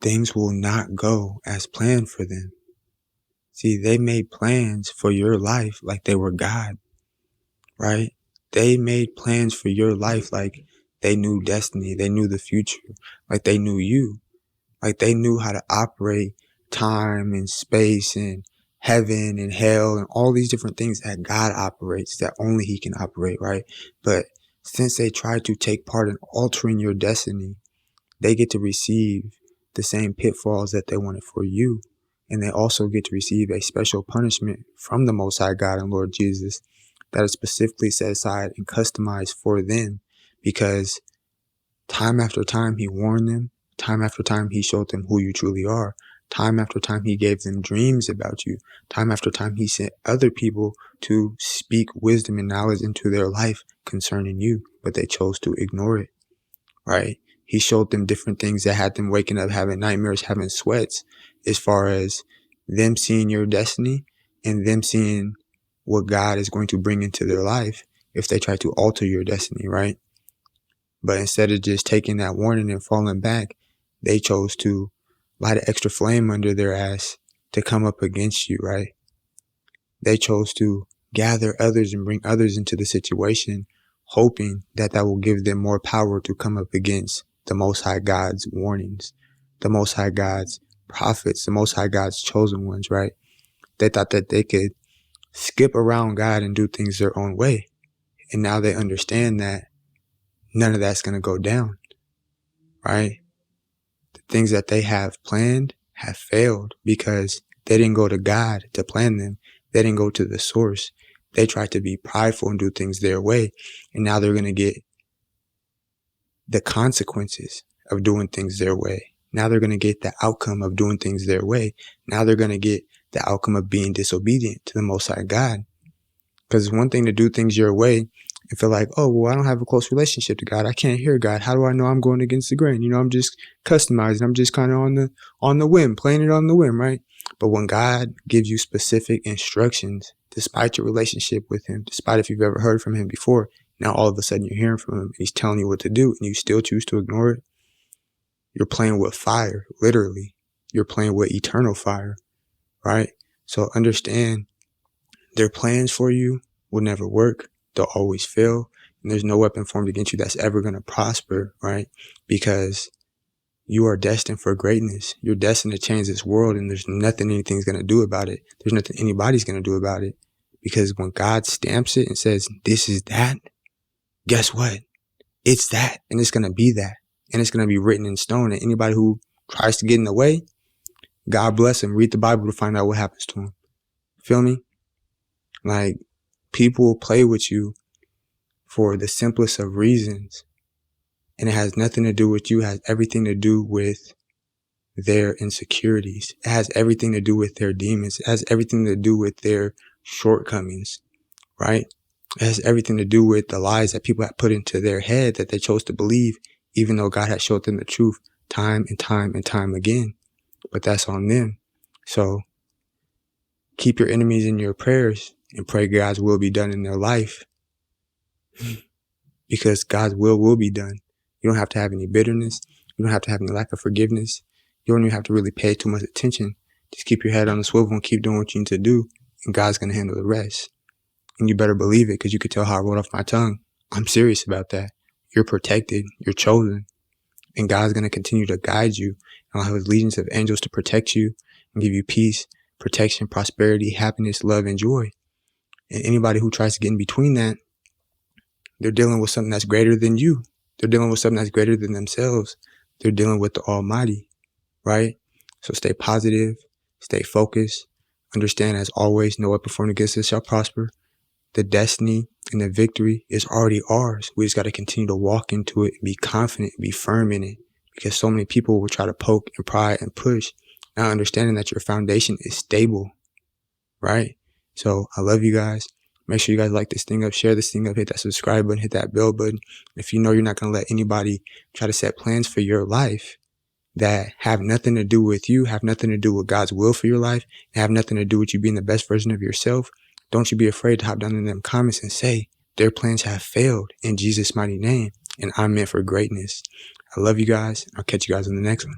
things will not go as planned for them. See, they made plans for your life like they were God, right? They made plans for your life like they knew destiny, they knew the future, like they knew you, like they knew how to operate time and space and heaven and hell and all these different things that God operates, that only He can operate, right? But since they tried to take part in altering your destiny, they get to receive the same pitfalls that they wanted for you. And they also get to receive a special punishment from the Most High God and Lord Jesus that is specifically set aside and customized for them, because time after time He warned them, time after time He showed them who you truly are, time after time He gave them dreams about you, time after time He sent other people to speak wisdom and knowledge into their life concerning you, but they chose to ignore it, right? He showed them different things that had them waking up having nightmares, having sweats, as far as them seeing your destiny and them seeing what God is going to bring into their life if they try to alter your destiny, right? But instead of just taking that warning and falling back, they chose to light an extra flame under their ass to come up against you, right? They chose to gather others and bring others into the situation, hoping that that will give them more power to come up against the Most High God's warnings, the Most High God's prophets, the Most High God's chosen ones, right? They thought that they could skip around God and do things their own way. And now they understand that none of that's going to go down, right? The things that they have planned have failed because they didn't go to God to plan them. They didn't go to the source. They tried to be prideful and do things their way. And now they're going to get the consequences of doing things their way. Now they're going to get the outcome of doing things their way. Now they're going to get the outcome of being disobedient to the Most High God. Because it's one thing to do things your way and feel like, oh, well, I don't have a close relationship to God. I can't hear God. How do I know I'm going against the grain? I'm just customizing. I'm just kind of on the whim, playing it on the whim, right? But when God gives you specific instructions, despite your relationship with Him, despite if you've ever heard from Him before, now all of a sudden you're hearing from Him and He's telling you what to do and you still choose to ignore it, you're playing with fire, literally. You're playing with eternal fire, right? So understand, their plans for you will never work. They'll always fail. And there's no weapon formed against you that's ever going to prosper, right? Because you are destined for greatness. You're destined to change this world, and there's nothing anything's going to do about it. There's nothing anybody's going to do about it. Because when God stamps it and says, this is that, guess what? It's that, and it's going to be that. And it's going to be written in stone. And anybody who tries to get in the way, God bless him. Read the Bible to find out what happens to him. Feel me? Like, people will play with you for the simplest of reasons. And it has nothing to do with you. It has everything to do with their insecurities. It has everything to do with their demons. It has everything to do with their shortcomings, right? It has everything to do with the lies that people have put into their head that they chose to believe, even though God has showed them the truth time and time and time again. But that's on them. So keep your enemies in your prayers and pray God's will be done in their life, because God's will be done. You don't have to have any bitterness. You don't have to have any lack of forgiveness. You don't even have to really pay too much attention. Just keep your head on the swivel and keep doing what you need to do, and God's going to handle the rest. And you better believe it, because you could tell how I rolled off my tongue. I'm serious about that. You're protected. You're chosen. And God's going to continue to guide you. And I'll have His legions of angels to protect you and give you peace, protection, prosperity, happiness, love, and joy. And anybody who tries to get in between that, they're dealing with something that's greater than you. They're dealing with something that's greater than themselves. They're dealing with the Almighty, right? So stay positive, stay focused. Understand, as always, no weapon formed against us shall prosper. The destiny and the victory is already ours. We just got to continue to walk into it and be confident, be firm in it, because so many people will try to poke and pry and push, not understanding that your foundation is stable, right? So I love you guys. Make sure you guys like this thing up, share this thing up, hit that subscribe button, hit that bell button. If you know you're not going to let anybody try to set plans for your life that have nothing to do with you, have nothing to do with God's will for your life, and have nothing to do with you being the best version of yourself, don't you be afraid to hop down in them comments and say, their plans have failed in Jesus' mighty name, and I'm meant for greatness. I love you guys. I'll catch you guys in the next one.